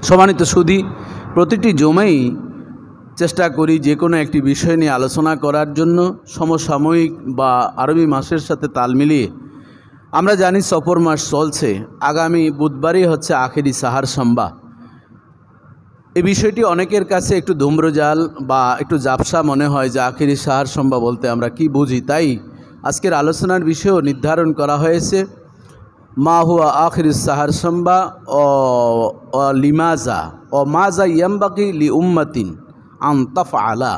সম্মানিত সুধী, প্রতিটি জমেই চেষ্টা করি যে কোনো একটি বিষয় নিয়ে আলোচনা করার জন্য সমসাময়িক বা আরবি মাসের সাথে তাল মিলিয়ে। আমরা জানি সফর মাস চলছে, আগামী বুধবারই হচ্ছে আখেরি সাহার সম্বা। এই বিষয়টি অনেকের কাছে একটু ধূম্রজাল বা একটু জাপসা মনে হয় যে আখেরি সাহার সম্বা বলতে আমরা কি বুঝি। তাই আজকের আলোচনার বিষয়ও নির্ধারণ করা হয়েছে মা হুয়া আখির সাহার সম্বা ও লিমাজা ও মাজা ইয়ামবাকি লি উম্মাতিন আন তাফআলা,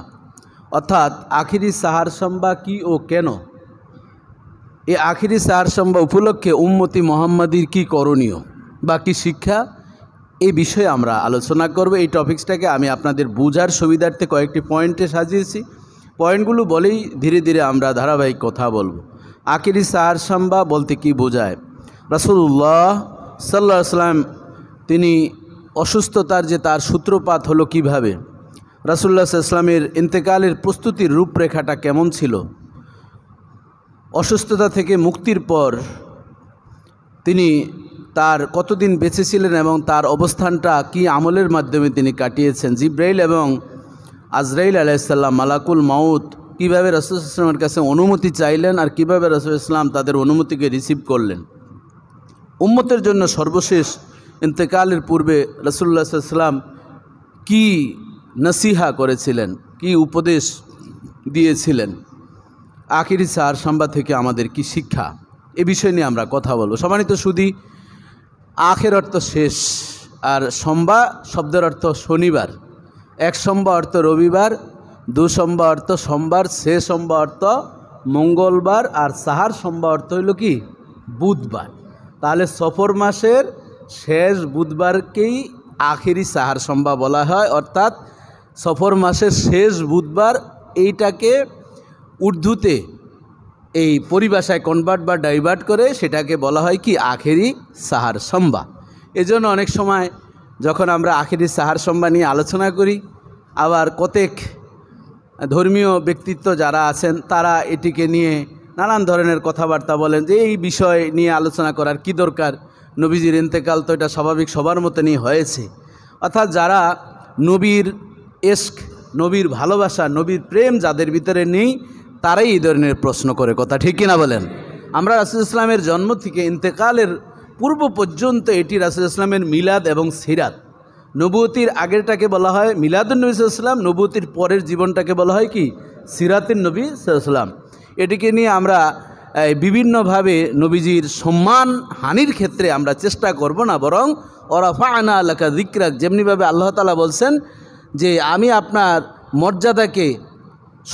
অর্থাৎ আখিরি সাহার সম্বা কি ও কেন, এই আখিরি সাহার সম্বা উপলক্ষে উম্মতি মোহাম্মদীর কি করণীয় বা কি শিক্ষা, এই বিষয়ে আমরা আলোচনা করব। এই টপিক্সটাকে আমি আপনাদের বোঝার সুবিধার্থে কয়েকটি পয়েন্টে সাজিয়েছি। পয়েন্টগুলো বলেই ধীরে ধীরে আমরা ধারাবাহিক কথা বলবো। আখিরি সাহার সম্বা বলতে কি বোঝায়? রাসূলুল্লাহ সাল্লাল্লাহু আলাইহি ওয়াসাল্লাম তিনি অসুস্থতার যে তার সূত্রপাত হলো কিভাবে, রাসূলুল্লাহ সাল্লাল্লাহু আলাইহি ওয়াসাল্লামের ইন্তেকালের প্রস্তুতির রূপরেখাটা কেমন ছিল, অসুস্থতা থেকে মুক্তির পর তিনি তার কতদিন বেঁচে ছিলেন এবং তার অবস্থানটা কি আমলের মাধ্যমে তিনি কাটিয়েছেন, জিব্রাইল এবং আজরাইল আলাইহিস সালাম মালাকুল মাউত কীভাবে রাসূল সাল্লাল্লাহু আলাইহি ওয়াসাল্লামের কাছে অনুমতি চাইলেন আর কীভাবে রাসূল সাল্লাল্লাহু আলাইহি ওয়াসাল্লাম তাদের অনুমতিকে রিসিভ করলেন। উম্মতের জন্য সর্বশেষ ইন্তেকালের পূর্বে রাসূলুল্লাহ সাল্লাল্লাহু আলাইহি ওয়াসাল্লাম কি নসিহা করেছিলেন, কি উপদেশ দিয়েছিলেন, আখিরি সাহার সম্বা থেকে আমাদের কি শিক্ষা, এ বিষয় নিয়ে আমরা কথা বলবো। সম্মানিত সুধী, আখের অর্থ শেষ, আর সম্বা শব্দের অর্থ শনিবার। এক সম্বা অর্থ রবিবার, দু সম্বা অর্থ সোমবার, সে সম্বা অর্থ মঙ্গলবার, আর সাহার সম্বা অর্থ হইল কি বুধবার। তাহলে সফর মাসের শেষ বুধবারকেই আখেরি সাহার সম্বা বলা হয়, অর্থাৎ সফর মাসের শেষ বুধবার। এইটাকে উর্দুতে এই পরিভাষায় কনভার্ট বা ডাইভার্ট করে সেটাকে বলা হয় কি আখেরি সাহার সম্বা। এজন্য অনেক সময় যখন আমরা আখেরি সাহার সম্বা নিয়ে আলোচনা করি, আবার কতক ধর্মীয় ব্যক্তিত্ব যারা আছেন তারা এটিকে নিয়ে নানান ধরনের কথাবার্তা বলেন যে এই বিষয় নিয়ে আলোচনা করার কি দরকার, নবীজির ইন্তেকাল তো এটা স্বাভাবিক সবার মতনই হয়েছে। অর্থাৎ যারা নবীর ইশক, নবীর ভালোবাসা, নবীর প্রেম যাদের ভিতরে নেই তারাই এই ধরনের প্রশ্ন করে, কথা ঠিক কিনা বলেন? আমরা রাসূল ইসলামের জন্ম থেকে ইন্তেকালের পূর্ব পর্যন্ত এটি রাসূল ইসলামের মিলাদ এবং সিরাত। নবুয়তির আগেরটাকে বলা হয় মিলাদুন নবী সাল্লাল্লাহু আলাইহি ওয়াসাল্লাম, নবুয়তির পরের জীবনটাকে বলা হয় কি সিরাতুন নবী সাল্লাল্লাহু আলাইহি ওয়াসাল্লাম। এটিকে নিয়ে আমরা বিভিন্নভাবে নবীজির সম্মান হানির ক্ষেত্রে আমরা চেষ্টা করব না, বরং ওয়ারাফা'না লাকা যিকরাক, যেমনিভাবে আল্লাহ তাআলা বলছেন যে আমি আপনার মর্যাদাকে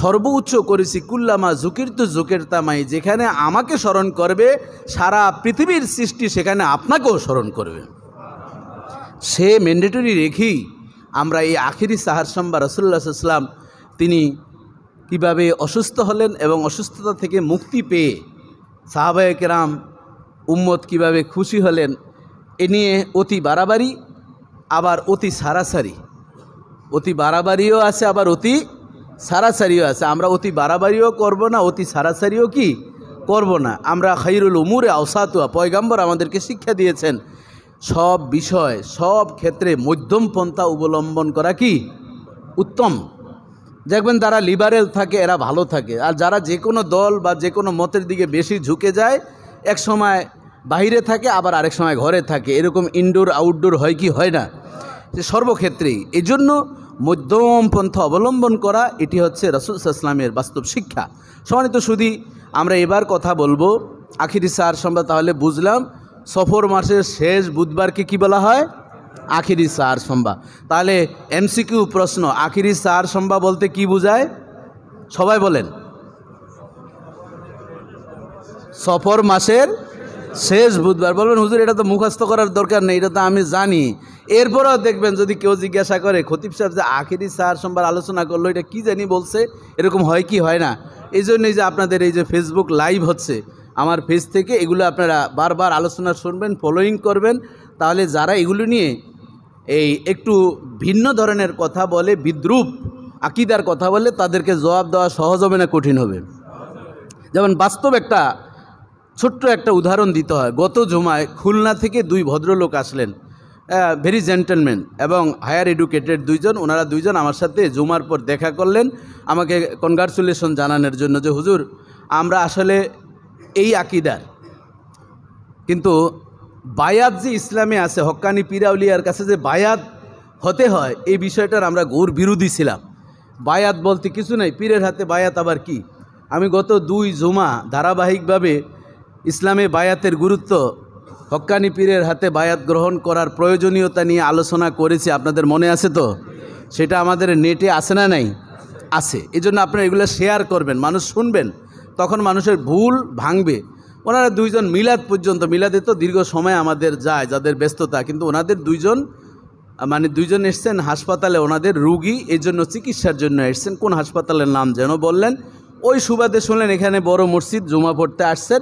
সর্বোচ্চ করেছি, কুল্লামা যুকিরতু যুকিরতামাই, যেখানে আমাকে স্মরণ করবে সারা পৃথিবীর সৃষ্টি সেখানে আপনাকেও স্মরণ করবে। সে ম্যান্ডেটরি রেখেই আমরা এই আখিরি সাহার সম্বা রাসূলুল্লাহ সাল্লাল্লাহু আলাইহি ওয়াসাল্লাম তিনি কীভাবে অসুস্থ হলেন এবং অসুস্থতা থেকে মুক্তি পেয়ে সাহাবায়ে কেরাম উম্মত কীভাবে খুশি হলেন, এ নিয়ে অতি বাড়াবাড়ি আবার অতি সারাসারি, অতি বাড়াবাড়িও আছে আবার অতি সারাসারিও আছে। আমরা অতি বাড়াবাড়িও করব না, অতি সারাসারিও কি করব না। আমরা খায়রুল উমুরে আওসাতুহা, পয়গাম্বর আমাদেরকে শিক্ষা দিয়েছেন সব বিষয় সব ক্ষেত্রে মধ্যম পন্থা অবলম্বন করা কি উত্তম। দেখবেন যারা লিবারেল থাকে এরা ভালো থাকে, আর যারা যে কোনো দল বা যে কোনো মতের দিকে বেশি ঝুঁকে যায় এক সময় বাইরে থাকে আবার আরেক সময় ঘরে থাকে, এরকম ইনডোর আউটডোর হয় কি হয় না, যে সর্বক্ষেত্রেই। এই জন্য মধ্যম পন্থা অবলম্বন করা এটি হচ্ছে রাসূল সাল্লাল্লাহু আলাইহি ওয়াসাল্লামের বাস্তব শিক্ষা। সম্মানিত সুধী, আমরা এবার কথা বলবো আখিরি সাহার সম্বা। তাহলে বুঝলাম সফর মাসের শেষ বুধবারকে কি বলা হয় আখিরি সাহার সম্বা। তাহলে এমসিকিউ প্রশ্ন, আখিরি সাহার সম্বা বলতে কি বোঝায়? সবাই বলেন। সফর মাসের শেষ বুধবার। বলবেন হুজুর এটা তো মুখস্থ করার দরকার নেই, এটা তো আমি জানি। এরপরেও দেখবেন যদি কেউ জিজ্ঞাসা করে খতিব সাহেব যে আখিরি সাহার সম্বার আলোচনা করলো এটা কি জানি বলছে, এরকম হয় কি হয় না। এই জন্যই যে আপনাদের এই যে ফেসবুক লাইভ হচ্ছে, আমার পেজ থেকে এগুলো আপনারা বারবার আলোচনা শুনবেন, ফলোয়িং করবেন। তাহলে যারা এগুলো নিয়ে এই একটু ভিন্ন ধরনের কথা বলে, বিদ্রূপ আকিদার কথা বলে, তাদেরকে জবাব দেওয়া সহজ হবে না কঠিন হবে? যেমন বাস্তব একটা ছোট্ট একটা উদাহরণ দিতে হয়। গত জুমায় খুলনা থেকে দুই ভদ্রলোক আসলেন, ভেরি জেন্টলম্যান এবং হায়ার এডুকেটেড দুইজন, ওনারা দুইজন আমার সাথে জুমার পর দেখা করলেন আমাকে কনগ্রাচুলেশন জানানোর জন্য যে হুজুর আমরা আসলে এই আকীদার, কিন্তু বায়াত যে ইসলামে আছে, হক্কানি পীর আউলিয়ার কাছে যে বায়াত হতে হয় এই বিষয়টার আমরা ঘোর বিরোধী ছিলাম। বায়াত বলতে কিছু নাই, পীরের হাতে বায়াত আবার কি। আমি গত 2 জুমা ধারাবাহিকভাবে ইসলামে বায়াতের গুরুত্ব, হক্কানি পীরের হাতে বায়াত গ্রহণ করার প্রয়োজনীয়তা নিয়ে আলোচনা করেছি, আপনাদের মনে আছে তো? সেটা আমাদের নেটে আছে না নাই? আছে। এই জন্য আপনারা এগুলো শেয়ার করবেন, মানুষ শুনবেন, তখন মানুষের ভুল ভাঙবে। ওনারা দুইজন মিলাদ পর্যন্ত, মিলাদে তো দীর্ঘ সময় আমাদের যায় যাদের ব্যস্ততা, কিন্তু ওনাদের দুইজন এসছেন হাসপাতালে, ওনাদের রুগী, এই জন্য চিকিৎসার জন্য এসছেন। কোন হাসপাতালের নাম যেন বললেন, ওই সুবাদে শুনলেন এখানে বড় মসজিদ জুমা পড়তে আসছেন।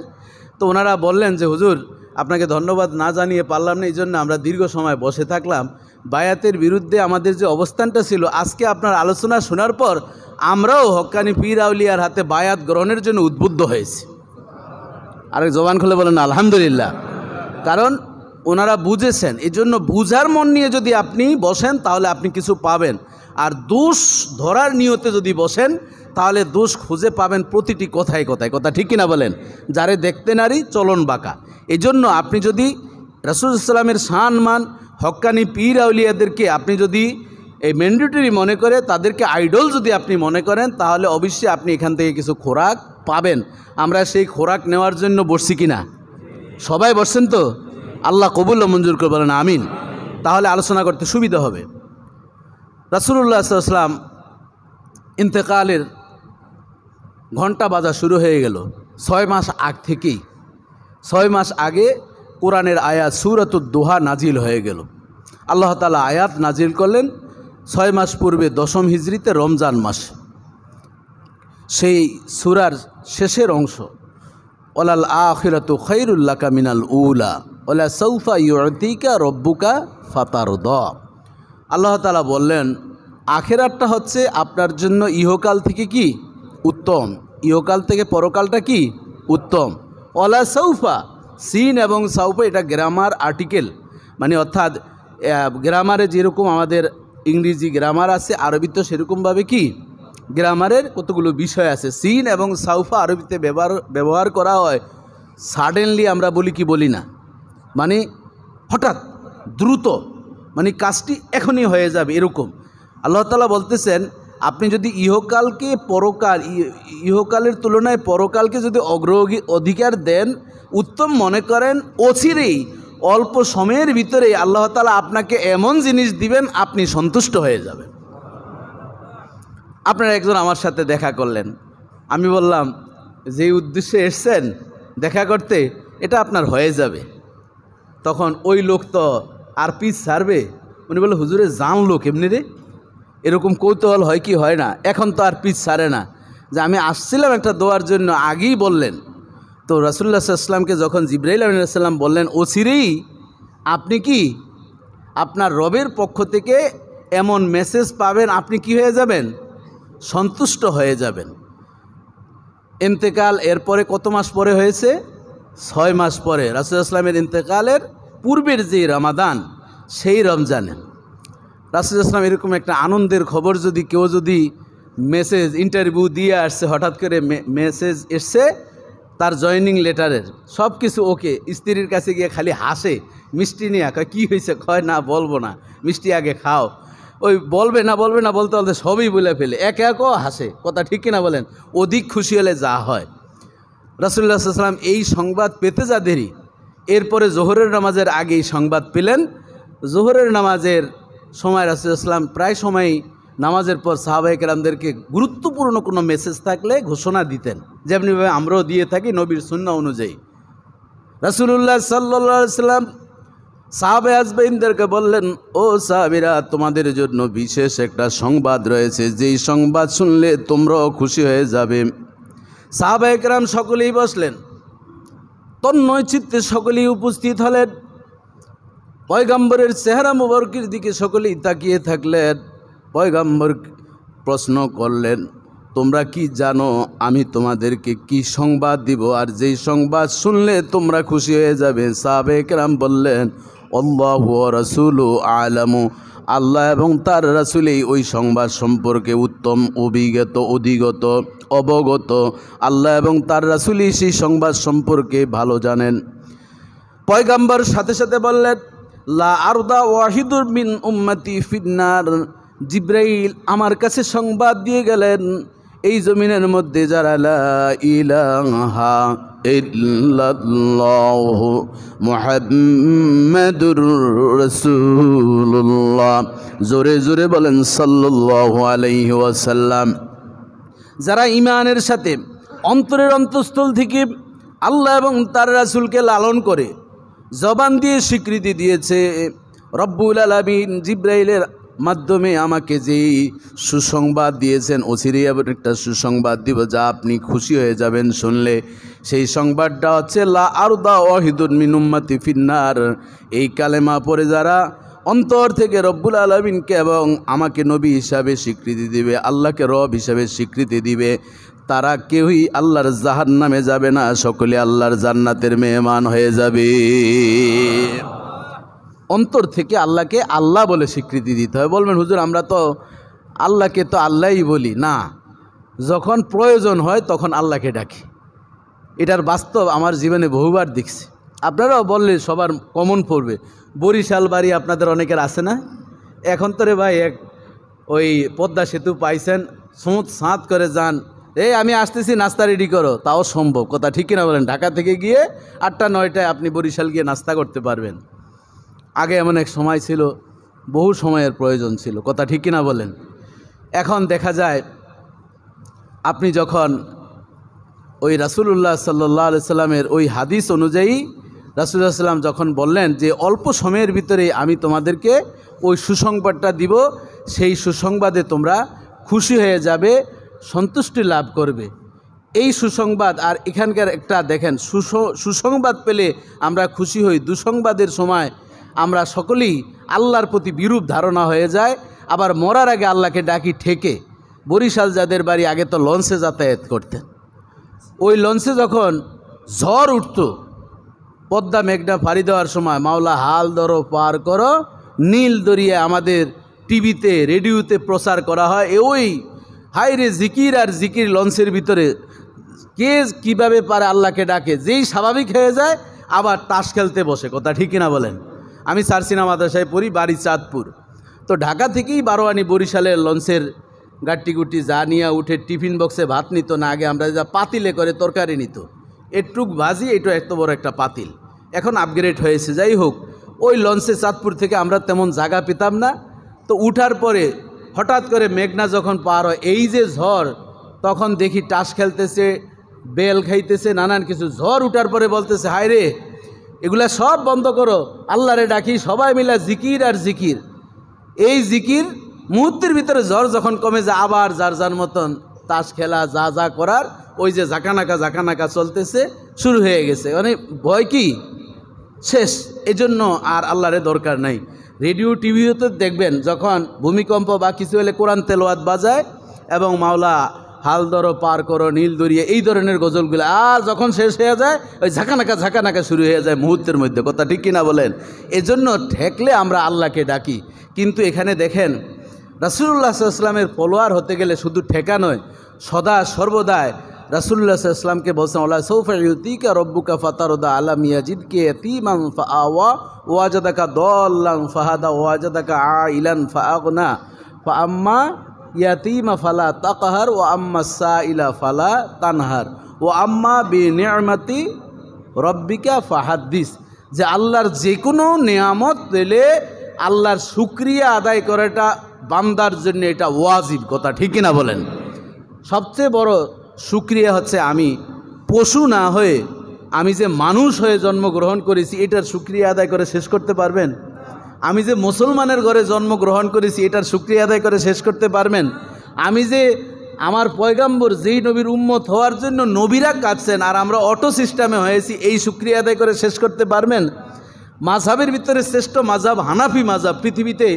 তো ওনারা বললেন যে হুজুর আপনাকে ধন্যবাদ না জানিয়ে পারলাম না, এই জন্য আমরা দীর্ঘ সময় বসে থাকলাম। বায়াতের বিরুদ্ধে আমাদের যে অবস্থানটা ছিল, আজকে আপনার আলোচনা শোনার পর আমরাও হক্কানি পীর আউলিয়ার হাতে বায়াত গ্রহণের জন্য উদ্বুদ্ধ হয়েছি। আরেক জবান খুলে বলেন আলহামদুলিল্লাহ। কারণ ওনারা বুঝেছেন, এই জন্য বুঝার মন নিয়ে যদি আপনি বসেন তাহলে আপনি কিছু পাবেন, আর দোষ ধরার নিয়তে যদি বসেন তাহলে দোষ খুঁজে পাবেন প্রতিটি কথায় কথায়। কথা ঠিক কিনা বলেন? যারে দেখতে নারী চলন বাঁকা। এই জন্য আপনি যদি রাসূলুল্লাহ সাল্লাল্লাহু আলাইহি ওয়াসাল্লামের সম্মান, হক্কানি পীর আউলিয়াদেরকে আপনি যদি এই ম্যান্ডেটরি মনে করে, তাদেরকে আইডল যদি আপনি মনে করেন, তাহলে অবশ্যই আপনি এখান থেকে কিছু খোরাক পাবেন। আমরা সেই খোরাক নেওয়ার জন্য বসছি কিনা? সবাই বসছেন তো? আল্লাহ কবুল ও মঞ্জুর করে বলেন আমিন। তাহলে আলোচনা করতে সুবিধা হবে। রাসূলুল্লাহ সাল্লাল্লাহু আলাইহি ওয়াসাল্লাম ইন্তেকালের ঘণ্টা বাজা শুরু হয়ে গেল 6 মাস আগ থেকেই। 6 মাস আগে কোরআনের আয়াত সূরাতুদ দুহা নাজিল হয়ে গেল। আল্লাহ তাআলা আয়াত নাজিল করলেন 6 মাস পূর্বে 10ম হিজরিতে রমজান মাস। সেই সূরার শেষের অংশ, ওয়ালাল আখিরাতু খায়রুল লাকা মিনাল উলা ওয়ালা সাউফা ইউতিকা রব্বুকা ফাতারদা। আল্লাহ তাআলা বললেন আখিরাতটা হচ্ছে আপনার জন্য ইহকাল থেকে কি উত্তম, ইহকাল থেকে পরকালটা কি উত্তম। ওয়ালা সাউফা, সিন এবং সাউফা এটা গ্রামার আর্টিকেল, মানে অর্থাৎ গ্রামারে যেরকম আমাদের ইংরেজি গ্রামার আছে, আরবিতে সেরকমভাবে কি গ্রামারের কতগুলো বিষয় আছে। সিন এবং সাউফা আরবিতে ব্যবহার করা হয় সাডেনলি, আমরা বলি কি বলি না, মানে হঠাৎ দ্রুত, মানে কাজটি এখনই হয়ে যাবে এরকম। আল্লাহ তাআলা বলতেছেন আপনি যদি ইহকালকে পরকাল, ইহকালের তুলনায় পরকালকে যদি অধিকার দেন, উত্তম মনে করেন, অচিরেই অল্প সময়ের ভিতরে আল্লাহ তাআলা আপনাকে এমন জিনিস দিবেন আপনি সন্তুষ্ট হয়ে যাবেন। আপনারা একজন আমার সাথে দেখা করলেন, আমি বললাম যে উদ্দেশ্যে এসছেন দেখা করতে, এটা আপনার হয়ে যাবে। তখন ওই লোক তো আর পিছ ছাড়বে, উনি বলে হুজুরে জানলো কেমনি রে, এরকম কৌতূহল হয় কি হয় না, এখন তো আর পিছ ছাড়ে না, যে আমি আসছিলাম একটা দোয়ার জন্য, আগেই বললেন। তো রাসূলুল্লাহ সাল্লাল্লাহু আলাইহি ওয়াসাল্লামকে যখন জিবরাইল আলাইহিস সালাম বললেন অচিরেই আপনি কি আপনার রবের পক্ষ থেকে এমন মেসেজ পাবেন, আপনি কি হয়ে যাবেন? সন্তুষ্ট হয়ে যাবেন। ইন্তেকাল এরপরে কত মাস পরে হয়েছে? 6 মাস পরে। রাসূলুল্লাহ সাল্লাল্লাহু আলাইহি ওয়াসাল্লামের ইন্তেকালের পূর্বের যে রমাদান, সেই রমজানে রাসূলুল্লাহ সাল্লাল্লাহু আলাইহি ওয়াসাল্লাম এরকম একটা আনন্দের খবর যদি কেউ যদি মেসেজ, ইন্টারভিউ দিয়ে আসছে, হঠাৎ করে মেসেজ এসছে তার জয়নিং লেটারের, সব কিছু ওকে, স্ত্রীর কাছে গিয়ে খালি হাসে, মিষ্টি নিয়ে কয় কী হয়েছে, কয় না বলবো না, মিষ্টি আগে খাও। ওই বলবে না বলতে বলতে সবই বলে ফেলে, একে একও হাসে। কথা ঠিক কিনা বলেন? অধিক খুশি হলে যা হয়। রাসূলুল্লাহ সাল্লাল্লাহু আলাইহি ওয়াসাল্লাম এই সংবাদ পেতে যা দেরি, এরপরে জোহরের নামাজের আগেই সংবাদ পেলেন। জোহরের নামাজের সময় রাসূলুল্লাহ সাল্লাল্লাহু আলাইহি ওয়াসাল্লাম প্রায় সময়ই নামাজের পর সাহাবায়ে কেরামদেরকে গুরুত্বপূর্ণ কোনো মেসেজ থাকলে ঘোষণা দিতেন, যেমনিভাবে আমরাও দিয়ে থাকি নবীর সুন্নাহ অনুযায়ী। রাসূলুল্লাহ সাল্লাল্লাহু আলাইহি ওয়াসাল্লাম সাহাবায়ে আজমাইনদেরকে বললেন, ও সাহাবীরা, তোমাদের জন্য বিশেষ একটা সংবাদ রয়েছে, যেই সংবাদ শুনলে তোমরাও খুশি হয়ে যাবে। সাহাবায়ে কেরাম সকলেই বসলেন, তন্ময় চিত্তে সকলেই উপস্থিত হলেন। পয়গম্বরের চেহারা মুবারকের দিকে সকলেই তাকিয়ে থাকলেন। পয়গম্বর প্রশ্ন করলেন, তোমরা কি জানো আমি তোমাদেরকে কি সংবাদ দিব, আর যেই সংবাদ শুনলে তোমরা খুশি হয়ে যাবে? সাহাবায়ে কেরাম বললেন, ও আল্লাহু ওয়া রাসূলুহু আ'লামু, আল্লাহ এবং তার রাসূলই ওই সংবাদ সম্পর্কে উত্তম অধিগত অবগত। আল্লাহ এবং তার রাসূলই সেই সংবাদ সম্পর্কে ভালো জানেন। পয়গম্বর সাথে সাথে বললেন, লা আরদা ওয়াহিদুর মিন উম্মতি ফিন্নার। জিব্রাইল আমার কাছে সংবাদ দিয়ে গেলেন, এই জমিনের মধ্যে যারা লা ইলাহা ইল্লাল্লাহু মুহাম্মাদুর রাসূলুল্লাহ, জোরে জোরে বলেন সাল্লাল্লাহু আলাইহি ওয়াসাল্লাম, যারা ঈমানের সাথে অন্তরের অন্তঃস্থল থেকে আল্লাহ এবং তার রাসূলকে লালন করে জবান দিয়ে স্বীকৃতি দিয়েছে, রব্বুল আলামিন জিব্রাইলের মাধ্যমে আমাকে যেই সুসংবাদ দিয়েছেন, অচিরেই আবার একটা সুসংবাদ দিব যা আপনি খুশি হয়ে যাবেন শুনলে। সেই সংবাদটা হচ্ছে লা আরদা ওয়াহিদুন মিন উম্মতি ফিন্নার। এই কালেমা পড়ে যারা অন্তর থেকে রব্বুল আলামিনকে এবং আমাকে নবী হিসাবে স্বীকৃতি দিবে, আল্লাহকে রব হিসাবে স্বীকৃতি দিবে, তারা কেউই আল্লাহর জাহান্নামে যাবে না, সকলে আল্লাহর জান্নাতের মেহমান হয়ে যাবে। অন্তর থেকে আল্লাহকে আল্লাহ বলে স্বীকৃতি দিতে হয়। বলবেন হুজুর আমরা তো আল্লাহকে তো আল্লাহই বলি না, যখন প্রয়োজন হয় তখন আল্লাহকে ডাকি। এটার বাস্তব আমার জীবনে বহুবার দেখছি, আপনারাও বললে সবার কমন পড়বে। বরিশাল বাড়ি আপনাদের অনেকের আছে না? এখন তো রে ভাই ওই পদ্মা সেতু পাইছেন, সোঁত সাঁত করে যান, এই আমি আসতেছি নাস্তা রেডি করো, তাও সম্ভব। কথা ঠিক কিনা বলেন? ঢাকা থেকে গিয়ে 8টা-9টায় আপনি বরিশাল গিয়ে নাস্তা করতে পারবেন। আগে এমন এক সময় ছিল, বহু সময়ের প্রয়োজন ছিল। কথা ঠিক কিনা বলেন? এখন দেখা যায় আপনি যখন ওই রাসূলুল্লাহ সাল্লাল্লাহু আলাইহি সাল্লামের ওই হাদিস অনুযায়ী রাসূলুল্লাহ সাল্লাম যখন বললেন যে অল্প সময়ের ভিতরে আমি তোমাদেরকে ওই সুসংবাদটা দিব, সেই সুসংবাদে তোমরা খুশি হয়ে যাবে, সন্তুষ্টি লাভ করবে, এই সুসংবাদ। আর এখানকার একটা দেখেন, সুসংবাদ পেলে আমরা খুশি হই, দুঃসংবাদের সময় আমরা সকলেই আল্লাহর প্রতি বিরূপ ধারণা হয়ে যায়। আবার মরার আগে আল্লাহকে ডাকি ঠেকে। বরিশাল যাদের বাড়ি, আগে তো লঞ্চে যাতায়াত করতেন, ওই লঞ্চে যখন ঝড় উঠত, পদ্মা মেঘনা পাড়ি দেওয়ার সময় মাওলা হাল ধরো পার করো নীল দরিয়া আমাদের টিভিতে রেডিওতে প্রচার করা হয়। ওই হাইরে জিকির আর জিকির লঞ্চের ভিতরে কে কিভাবে পারে আল্লাহকে ডাকে, যেই স্বাভাবিক হয়ে যায় আবার তাস খেলতে বসে। কথা ঠিক কিনা বলেন? আমি সারসিনা মাদ্রাসায় পড়ি, বাড়ি চাঁদপুর। তো ঢাকা থেকেই বারোয়ানি বরিশালের লঞ্চের গাট্টি গুটি যা নিয়ে উঠে টিফিন বক্সে ভাত নিত না, আগে আমরা যা পাতিলে করে তরকারি নিত, এটুক ভাজি, এটা এত বড় একটা পাতিল, এখন আপগ্রেড হয়েছে। যাই হোক, ওই লঞ্চে চাঁদপুর থেকে আমরা তেমন জায়গা পেতাম না। তো উঠার পরে হঠাৎ করে মেঘনা যখন পার হয়, এই যে ঝড়, তখন দেখি টাস খেলতেছে, বেল খাইতেছে, নানান কিছু। ঝড় উঠার পরে বলতেছে, হায় রে, এগুলা সব বন্ধ করো, আল্লাহরে ডাকি, সবাই মিলা জিকির আর জিকির। এই জিকির মুহূর্তের ভিতরে ঝড় যখন কমে যায়, আবার যার যার মতন তাস খেলা যা যা করার, ওই যে জাকানাকা চলতেছে, শুরু হয়ে গেছে। মানে ভয় কি শেষ। এজন্য আর আল্লাহরে দরকার নাই। রেডিও টিভিতে দেখবেন যখন ভূমিকম্প বা কিছু হলে কোরআন তেলাওয়াত বাজায় এবং মাওলা হাল ধরো পার করো নীল দরিয়া, এই ধরনের গজলগুলো। আর যখন শেষ হয়ে যায়, ওই ঝাঁকানাকা শুরু হয়ে যায় মুহূর্তের মধ্যে। কথা ঠিক কিনা বলেন? এজন্য ঠেকলে আমরা আল্লাহকে ডাকি। কিন্তু এখানে দেখেন, রাসূলুল্লাহ সাল্লাল্লাহু আলাইহি ওয়াসাল্লামের ফলোয়ার হতে গেলে শুধু ঠেকা নয়, সদা সর্বদাই রাসূলুল্লাহ সাল্লাল্লাহু আলাইহি ওয়াসাল্লামকে বলছেন, ওয়ালা সাউফা ইউতিকা রাব্বুকা ফাতারদা আলাম ইয়াজিদকা ইয়াতীমান ফাআওয়া ওয়াজাদাকা দাল্লান ফাহাদা ওয়াজাদাকা আইলান ফাআগনা ফাআম্মা ইয়াতীমা ফালা তাকহার ওয়া আম্মা সাইলা ফালা তানহার ওয়া আম্মা বিনিআমাতি রাব্বিকা ফাহাদ্দিস। যে আল্লাহর যে কোনো নিয়ামত পেলে আল্লাহর শুকরিয়া আদায় করাটা বান্দার জন্য এটা ওয়াজিব। কথা ঠিক কিনা বলেন? সবচেয়ে বড় শুকরিয়া হচ্ছে আমি পশু না হয়ে আমি যে মানুষ হয়ে জন্মগ্রহণ করেছি, এটার শুকরিয়া আদায় করে শেষ করতে পারবেন? আমি যে মুসলমানের ঘরে জন্মগ্রহণ করেছি, এটার শুকরিয়া আদায় করে শেষ করতে পারবেন? আমি যে আমার পয়গাম্বর যেই নবীর উম্মত হওয়ার জন্য নবীরা কাঁদছেন আর আমরা অটো সিস্টেমে হয়েছি, এই শুকরিয়া আদায় করে শেষ করতে পারবেন? মাযহাবের ভিতরে শ্রেষ্ঠ মাযহাব হানাফি মাযহাব। পৃথিবীতে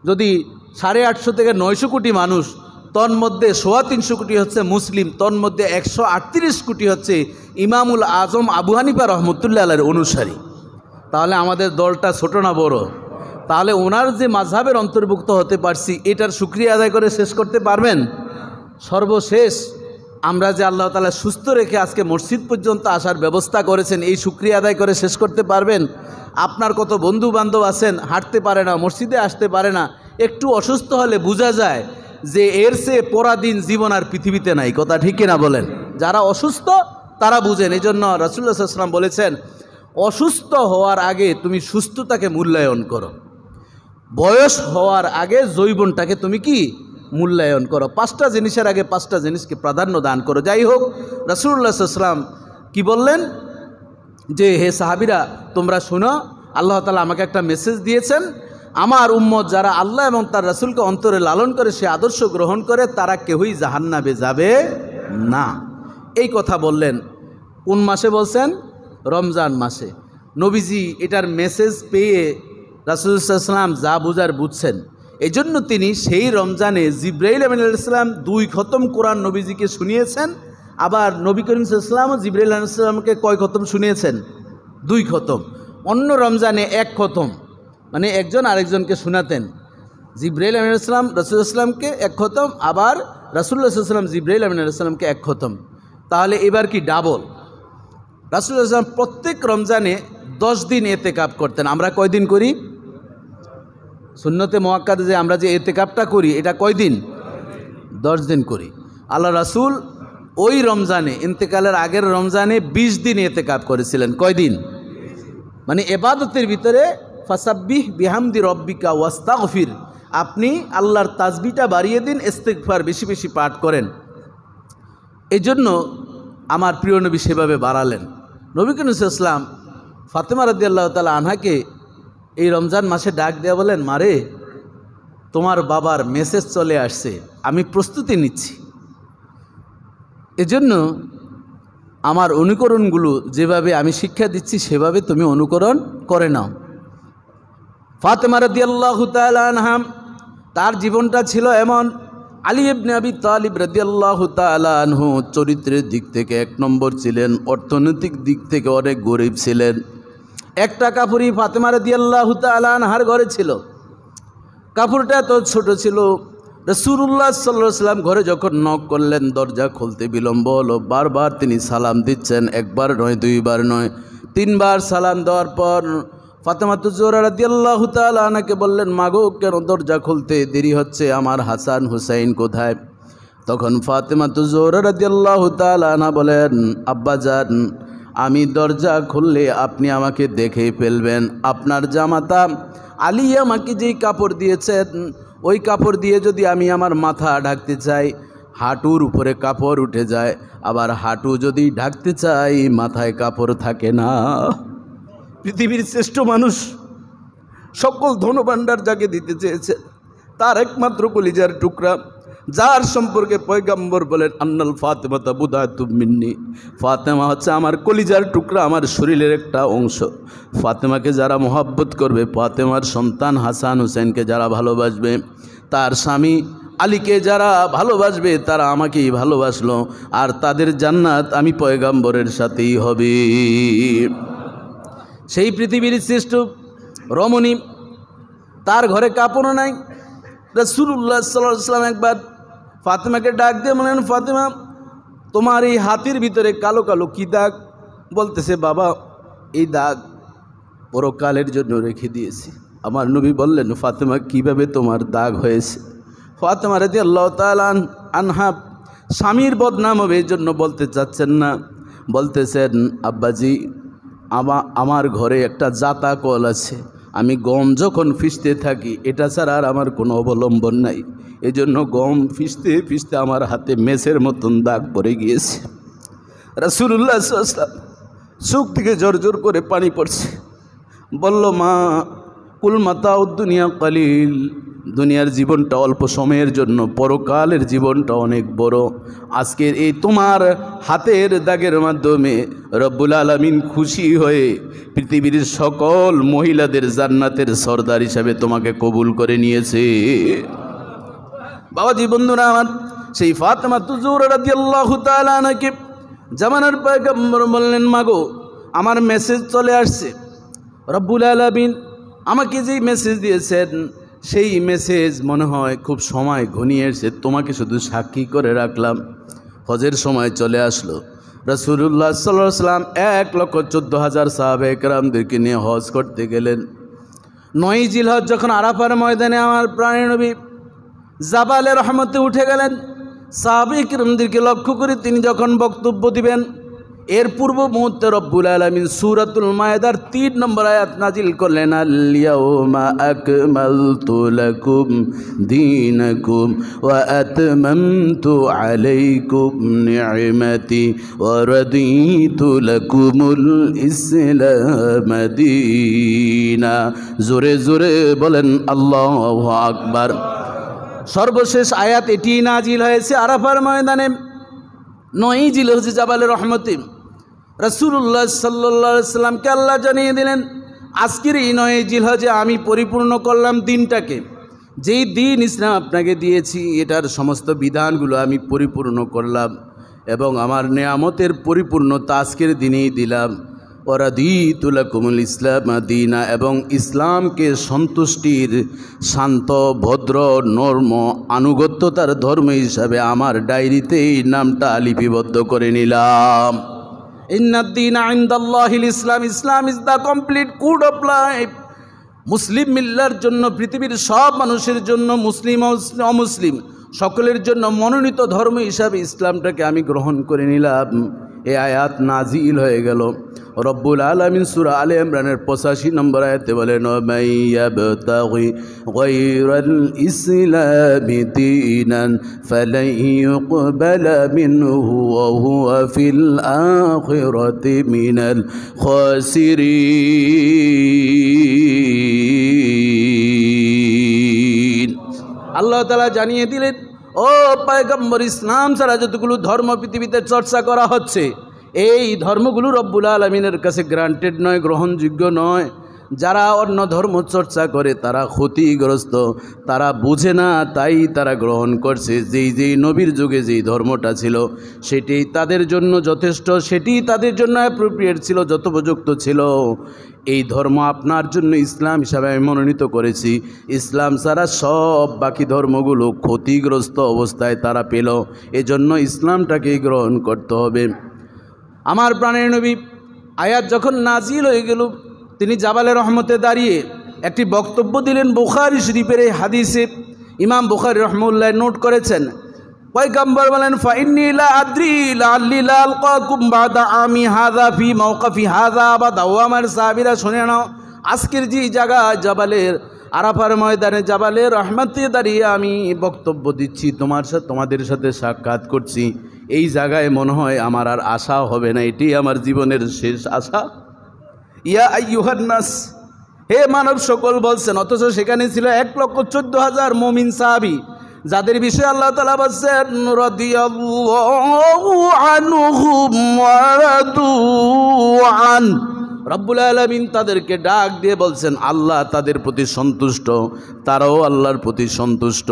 যদি 850 থেকে 900 কোটি মানুষ, তন্মধ্যে 350 কোটি হচ্ছে মুসলিম, তন্মধ্যে 138 কোটি হচ্ছে ইমামুল আজম আবু হানিফা রহমতুল্লাহ আলাইহির অনুসারী। তাহলে আমাদের দলটা ছোট না বড়? তাহলে ওনার যে মাযহাবের অন্তর্ভুক্ত হতে পারছি এটার শুকরিয়া আদায় করে শেষ করতে পারবেন? সর্বশেষ আমরা যে আল্লাহ তাআলা সুস্থ রেখে আজকে মসজিদ পর্যন্ত আসার ব্যবস্থা করেছেন, এই শুকরিয়া আদায় করে শেষ করতে পারবেন? আপনার কত বন্ধু বান্ধব আছেন হাঁটতে পারে না, মসজিদে আসতে পারে না, একটু অসুস্থ হলে বোঝা যায় যে এর চেয়ে পরাধীন জীবন আর পৃথিবীতে নাই। কথা ঠিক কিনা বলেন? যারা অসুস্থ তারা বুঝেন। এই জন্য রাসূলুল্লাহ সাল্লাল্লাহু আলাইহি ওয়াসাল্লাম বলেছেন, অসুস্থ হওয়ার আগে তুমি সুস্থতাকে মূল্যায়ন করো, বয়স হওয়ার আগে যৌবনটাকে তুমি কি মূল্যায়ন করো, 5টা জিনিসের আগে 5টা জিনিসকে প্রাধান্য দান করো। যাই হোক, রাসূলুল্লাহ সাল্লাল্লাহু আলাইহি ওয়াসাল্লাম কি বললেন যে হে সাহাবীরা তোমরা শোনো, আল্লাহ তাআলা আমাকে একটা মেসেজ দিয়েছেন, আমার উম্মত যারা আল্লাহ এবং তার রাসূলকে অন্তরে লালন করে সে আদর্শ গ্রহণ করে তারা কেউই জাহান্নামে যাবে না। এই কথা বললেন। কোন মাসে বলছেন? রমজান মাসে। নবীজি এটার মেসেজ পেয়ে রাসূলুল্লাহ সাল্লাল্লাহু আলাইহি ওয়াসাল্লাম যা বুঝার বুঝছেন, এই জন্য তিনি সেই রমজানে জিবরাইল আলাইহিস সালাম 2 খতম কোরআন নবীজিকে শুনিয়েছেন। আবার নবী করিম সাল্লাল্লাহু আলাইহি ওয়াসাল্লাম জিবরাইল আলাইহিস সালামকে কয় খতম শুনিয়েছেন? 2 খতম। অন্য রমজানে 1 খতম, মানে একজন আরেকজনকে শোনাতেন। জিবরাইল আলাইহিস সালাম রাসূলুল্লাহ সাল্লামকে 1 খতম, আবার রাসূলুল্লাহ সাল্লাল্লাহু আলাইহি ওয়াসাল্লাম জিবরাইল আলাইহিস সালামকে 1 খতম। তাহলে এবার কি ডাবল? রাসূলুল্লাহ সাল্লাল্লাহু আলাইহি ওয়াসাল্লাম প্রত্যেক রমজানে 10 দিন ইতিকাফ করতেন। আমরা কয় দিন করি? সুন্নতে মুআক্কাদা যে আমরা যে ইতিকাফটা করি এটা কয় দিন? 10 দিন করি। আল্লাহ রাসূল ওই রমজানে, ইন্তেকালের আগের রমজানে 20 দিন ইতিকাফ করেছিলেন। কয় দিন? মানে ইবাদতের ভিতরে ফাসাব্বিহ বিহামদি রব্বিকা ওয়াস্তাগফির, আপনি আল্লাহর তাসবিহটা বাড়িয়ে দিন, ইস্তিগফার বেশি বেশি পাঠ করেন। এই জন্য আমার প্রিয় নবী সেভাবে বাড়ালেন। নবী করিম সাল্লাল্লাহু আলাইহি ওয়াসাল্লাম ফাতেমা রাদিয়াল্লাহু তাআলা আনহাকে এই রমজান মাসে ডাক দেয়া বলেন, মারে তোমার বাবার মেসেজ চলে আসছে, আমি প্রস্তুতি নিচ্ছি, এজন্য আমার অনুকরণগুলো যেভাবে আমি শিক্ষা দিচ্ছি সেভাবে তুমি অনুকরণ করে নাও। ফাতেমা রাদিয়াল্লাহু তাআলা আনহা তার জীবনটা ছিল এমন, আলী ইবনে আবি তালিব রাদিয়াল্লাহু তাআলা আনহু চরিত্রের দিক থেকে 1 নম্বর ছিলেন, অর্থনৈতিক দিক থেকে অনেক গরিব ছিলেন। একটা কাপড়ই ফাতেমা রাদিয়াল্লাহু তাআলা আনহার ঘরে ছিল। কাপড়টা তো ছোট ছিল। রাসূলুল্লাহ সাল্লাল্লাহু আলাইহি ওয়াসাল্লাম ঘরে যখন নক করলেন দরজা খুলতে বিলম্ব হলো। বারবার তিনি সালাম দিচ্ছেন, একবার নয়, 2 বার নয়, 3 বার সালাম দেওয়ার পর ফাতেমাতুজ জোহরা রাদিয়াল্লাহু তাআলা আনহাকে বললেন, মাগো কেন দরজা খুলতে দেরি হচ্ছে, আমার হাসান হুসাইন কোথায়? তখন ফাতেমাতুজ জোহরা রাদিয়াল্লাহু তাআলা আনহা বলেন, আব্বাজান আমি দরজা খুললে আপনি আমাকে দেখে ফেলবেন। আপনার জামাতা আলী আমাকে যেই কাপড় দিয়েছেন ওই কাপড় দিয়ে যদি আমি আমার মাথা ঢাকতে চাই হাঁটুর উপরে কাপড় উঠে যায়, আবার হাঁটু যদি ঢাকতে চাই মাথায় কাপড় থাকে না। পৃথিবীর শ্রেষ্ঠ মানুষ সকল ধনভাণ্ডার যাকে দিতে চেয়েছে তার একমাত্র কলিজার টুকরা, যার সম্পর্কে পয়গম্বর বলেন আন্নাল ফাতেমাতা বুদাতুম মিন্নি, ফাতেমা হচ্ছে আমার কলিজার টুকরা, আমার শরীরের একটা অংশ। ফাতেমাকে যারা মহব্বত করবে, ফাতেমার সন্তান হাসান হুসেনকে যারা ভালোবাসবে, তার স্বামী আলীকে যারা ভালোবাসবে তারা আমাকেই ভালোবাসলো, আর তাদের জান্নাত আমি পয়গম্বরের সাথেই হবে। সেই পৃথিবীর শ্রেষ্ঠ রমণী, তার ঘরে কাপড়ও নাই। রাসূলুল্লাহ সাল্লাল্লাহু আলাইহি ওয়াসাল্লাম একবার ফাতেমাকে ডাক দিয়ে বলেন, ফাতেমা তোমার এই হাতের ভিতরে কালো কালো কি দাগ? বলতেছে, বাবা এই দাগ পরকালের জন্য রেখে দিয়েছি। আমার নবী বললেন, ফাতেমা কিভাবে তোমার দাগ হয়েছে? ফাতেমা রাদিয়াল্লাহু তাআলা আনহা স্বামীর বদনাম হবে এই জন্য বলতে চাচ্ছেন না, বলতেছেন, আব্বাজি আমার ঘরে একটা জাতা কল আছে, আমি গম যখন ফিসতে থাকি এটা ছাড়া আর আমার কোনো অবলম্বন নাই, এই জন্য গম ফিসতে ফিসতে আমার হাতে মেসের মতন দাগ পড়ে গিয়েছে। রাসূলুল্লাহ সাল্লাল্লাহু আলাইহি ওয়াসাল্লাম চোখ থেকে জোর করে পানি পড়ছে। বলল, মা কুল মাতাউদ দুনিয়া কালিল, দুনিয়ার জীবনটা অল্প সময়ের জন্য, পরকালের জীবনটা অনেক বড়। আজকের এই তোমার হাতের দাগের মাধ্যমে রব্বুল আলামিন খুশি হয়ে পৃথিবীর সকল মহিলাদের জান্নাতের সরদার হিসাবে তোমাকে কবুল করে নিয়েছে। বাবাজি বন্ধুরা আমার, সেই ফাতেমাতুজ জোহরা রাদিয়াল্লাহু তাআলা আনহাকে জামানার পয়গম্বর বললেন, মাগো আমার মেসেজ চলে আসছে, রব্বুল আলামিন আমাকে যেই মেসেজ দিয়েছেন সেই মেসেজ মনে হয় খুব সময় ঘনিয়ে এসে তোমাকে শুধু সাক্ষী করে রাখলাম। হজের সময় চলে আসলো। রাসূলুল্লাহ সাল্লাল্লাহু আলাইহি ওয়াসাল্লাম 1,14,000 সাহাবায়ে কেরামদেরকে নিয়ে হজ করতে গেলেন। 9 জিলহজ যখন আরাফার ময়দানে আমার প্রাণের নবী জাবালে রহমতে উঠে গেলেন, সাহাবায়ে কেরামদেরকে লক্ষ্য করে তিনি যখন বক্তব্য দিবেন, এর পূর্ব মুহূর্তে রব্বুল আলামিন সূরাতুল মায়েদার 3 নম্বর আয়াত নাজিল করলেন, আল ইয়াউমা আকমালতু লাকুম দীনাকুম ওয়া আতমামতু আলাইকুম নি'মাতি ওয়া রাদিতু লাকুমুল ইসলাম দীনা। জোরে জোরে বলেন আল্লাহু আকবার। সর্বশেষ আয়াত এটি নাজিল হয়েছে আরাফার ময়দানে 9 জিলহজ জাবালে রহমতে। রাসূলুল্লাহ সাল্লাল্লাহু আলাইহি সাল্লামকে আল্লাহ জানিয়ে দিলেন, আজকের এই 9 জিলহজে আমি পরিপূর্ণ করলাম দিনটাকে। যেই দিন ইসলাম আপনাকে দিয়েছি এটার সমস্ত বিধানগুলো আমি পরিপূর্ণ করলাম এবং আমার নেয়ামতের পরিপূর্ণতা আজকের দিনেই দিলাম। ওয়ারাদিতু লাকুমুল ইসলাম দীনা, এবং ইসলামকে সন্তুষ্টির শান্ত ভদ্র নর্ম আনুগত্যতার ধর্ম হিসাবে আমার ডায়েরিতে এই নামটা লিপিবদ্ধ করে নিলাম। ইন্নাদ-দীনা ইনদাল্লাহিল ইসলাম, Islam is the complete code of life. মুসলিম মিল্লার জন্য, পৃথিবীর সব মানুষের জন্য, মুসলিম অমুসলিম সকলের জন্য মনোনীত ধর্ম হিসাবে ইসলামটাকে আমি গ্রহণ করে নিলাম। এই আয়াত নাজিল হয়ে গেল। রব্বুল আলামিন সূরা আলে ইমরানের 85 নম্বর আয়াতে বলেন, মাইয়াবতাগি গায়রাল ইসলামি দীনান ফালাই ইউকবালা মিনহু ওয়া হুয়া ফিল আখিরাতি মিনাল খাসিরিন। আল্লাহ তাআলা জানিয়ে দিলেন, ও পয়গম্বর, ইসলাম ছাড়া যতগুলো ধর্ম পৃথিবীতে চর্চা করা হচ্ছে এই ধর্মগুলো রব্বুল আলামিনের কাছে গ্রান্টেড নয়, গ্রহণযোগ্য নয়। যারা অন্য ধর্ম চর্চা করে তারা ক্ষতিগ্রস্ত, তারা বুঝে না, তাই তারা গ্রহণ করছে। যেই নবীর যুগে যেই ধর্মটা ছিল সেটি তাদের জন্য যথেষ্ট, সেটি তাদের জন্য অ্যাপ্রোপ্রিয়েট ছিল, যথোপযুক্ত ছিল। এই ধর্ম আপনার জন্য ইসলাম হিসাবে আমি মনোনীত করেছি। ইসলাম ছাড়া সব বাকি ধর্মগুলো ক্ষতিগ্রস্ত অবস্থায় তারা পেল। এজন্য ইসলামটাকেই গ্রহণ করতে হবে। আমার প্রাণের নবী আয়াত যখন নাজিল হয়ে গেল, তিনি জাবালে রহমতে দাঁড়িয়ে একটি বক্তব্য দিলেন। বুখারী শরীফের এই হাদিসে ইমাম বুখারী রহমাতুল্লাহ নোট করেছেন, পয়গম্বর বলেন, ফাইন্নী লা আদ্রি লাআল্লি লা আলকাকুম বাদা আমি হাযা ফি মাওকাফি হাযা আবাদা। ও আমার সাহাবীরা শুনে নাও, আজকের যে জায়গা জাবালের আরাফার ময়দানে জাবালে রহমতে দাঁড়িয়ে আমি বক্তব্য দিচ্ছি, তোমাদের সাথে সাক্ষাৎ করছি, এই জায়গায় মনে হয় আমার আর আশা হবে না, এটি আমার জীবনের শেষ আশা। ইয়া আইয়ুহান নাস, হে মানব সকল বলছেন, অথচ সেখানে ছিল 1,14,000 মুমিন সাহাবী, যাদের বিষয়ে আল্লাহ তাআলা বলছেন, রাদিয়াল্লাহু আনহুম ওয়া রাদু আন। রব্বুল আলামিন তাদেরকে ডাক দিয়ে বলছেন আল্লাহ তাদের প্রতি সন্তুষ্ট, তারাও আল্লাহর প্রতি সন্তুষ্ট।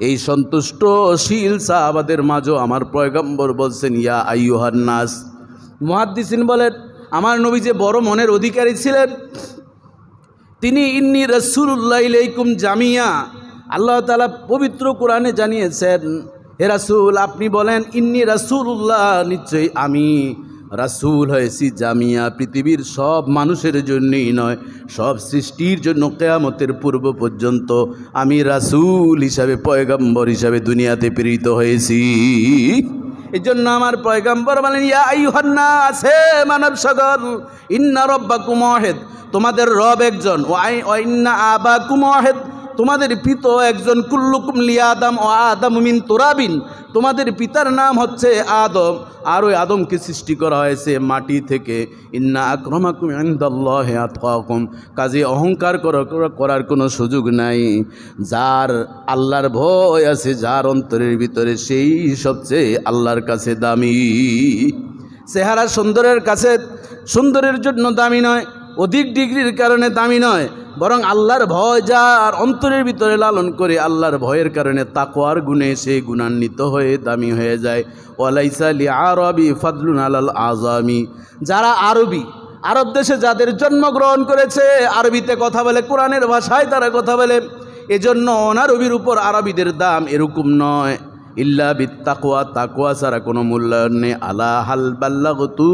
এই সন্তুষ্টশীল সাহাবাদের মাঝে আমার পয়গম্বর বলছেন, ইয়া আইয়ুহান নাস। মুহাদ্দিসিন বলেন, আমার নবী যে বড় মনের অধিকারী ছিলেন, তিনি ইন্নী রাসূলুল্লাহ ইলাইকুম জামিয়া, আল্লাহ তাআলা পবিত্র কোরআনে জানিয়েছেন, হে রাসূল আপনি বলেন, ইন্নী রাসূলুল্লাহ, নিশ্চয়ই আমি রাসূল হয়েছি জামিয়া, পৃথিবীর সব মানুষের জন্যই নয়, সব সৃষ্টির জন্য কিয়ামতের পূর্ব পর্যন্ত আমি রাসূল হিসাবে, পয়গম্বর হিসাবে দুনিয়াতে প্রেরিত হয়েছি। এই জন্য আমার পয়গম্বর বলেন, ইয়া আইয়ুহান নাস, হে মানব সকল, ইন্না রাব্বাকুম ওয়াহিদ, তোমাদের রব একজন, ওয়া ইন্না আবাকুম ওয়াহিদ, তোমাদের পিতা একজন, কুল্লুকুম লিআদম ও আদম মিন তুরাবিন, তোমাদের পিতার নাম হচ্ছে আদম, আর ওই আদমকে সৃষ্টি করা হয়েছে মাটি থেকে। ইন্না আকরামাকুম ইনদাল্লাহি আতকাকুম, কাজে অহংকার করার কোনো সুযোগ নাই। যার আল্লাহর ভয় আছে, যার অন্তরের ভিতরে, সেই সবচেয়ে আল্লাহর কাছে দামি। চেহারা সুন্দরের কাছে, সুন্দরের জন্য দামি নয়, অধিক ডিগ্রির কারণে দামি নয়, বরং আল্লাহর ভয় যার অন্তরের ভিতরে লালন করে, আল্লাহর ভয়ের কারণে তাকওয়ার গুণে সে গুণান্বিত হয়ে দামি হয়ে যায়। ওয়ালাইসা লিআরাবি ফাদলুন আলাল আযামি, যারা আরবি, আরব দেশে যাদের জন্মগ্রহণ করেছে, আরবিতে কথা বলে, কোরআনের ভাষায় তারা কথা বলে, এজন্য অনারবির উপর আরবিদের দাম এরকম নয়। ইল্লা বিত্তাকওয়া, তাকওয়া ছাড়া কোনো মূল্যায়ন নেই। আলা হাল বাল্লাগতু,